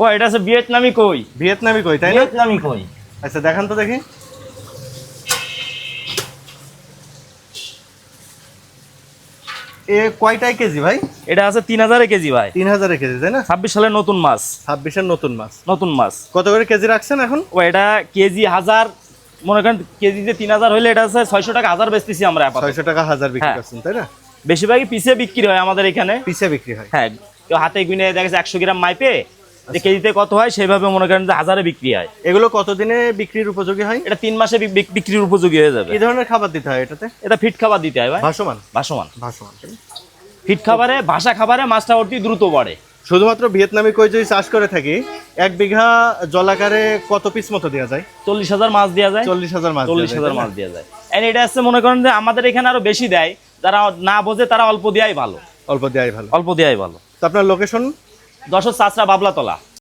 ও এটা আছে ভিয়েতনামি কই। ভিয়েতনামি কই, তাই না? ভিয়েতনামি কই। আচ্ছা দেখান তো দেখি। এ কয়টাই কেজি ভাই? এটা আছে 3000 কেজি ভাই। 3000 কেজি, তাই না? 26 সালের নতুন মাছ। 26-এর নতুন মাছ। নতুন মাছ। কত করে কেজি রাখছেন এখন? ও এটা কেজি 1000, মনে করেন কেজিতে 3000 হইলে এটা আছে 600 টাকা হাজার বেচতেছি আমরা আপাতত। 600 টাকা হাজার বিক্রি হ্যাঁ। করছেন, তাই না? বেশিরভাগই পিসে বিক্রি হয় আমাদের এখানে। পিছে বিক্রি হয়। হ্যাঁ, কেউ হাতে গুনে দেখেছে 100 গ্রাম মাইপে যে কেজিতে কত হয় সেইভাবে মনে করেন যে হাজারে বিক্রি হয়। এগুলো কতদিনে বিক্রির উপযোগী হয়? এটা 3 মাসে বিক্রির উপযোগী হয়ে যাবে। এই ধরনের খাবার দিতে হয় এটাতে? এটা ফিট খাবার দিতে হয় ভাই। ভাসমান? ভাসমান। ভাসমান। ফিট খাবারে, ভাসা খাবারে মাছটা অতি দ্রুত বাড়ে। শুধুমাত্র ভিয়েতনামি কই যদি চাষ করে থাকি, 1 বিঘা জলাকারে কত পিস মতো দেওয়া যায়? 40,000 মাছ দেওয়া যায়। 40,000 মাছ। 40,000 মাছ দেওয়া যায়। এন্ড এটা আছে মনে করেন যে আমাদের এখানে আরো বেশি দেয়, যারা না বোঝে তারা অল্প দেয়াই ভালো। অল্প দেওয়াই ভালো। অল্প দেয়াই ভালো। তো আপনার লোকেশন? যশোর চাচরা বাবলাতলা।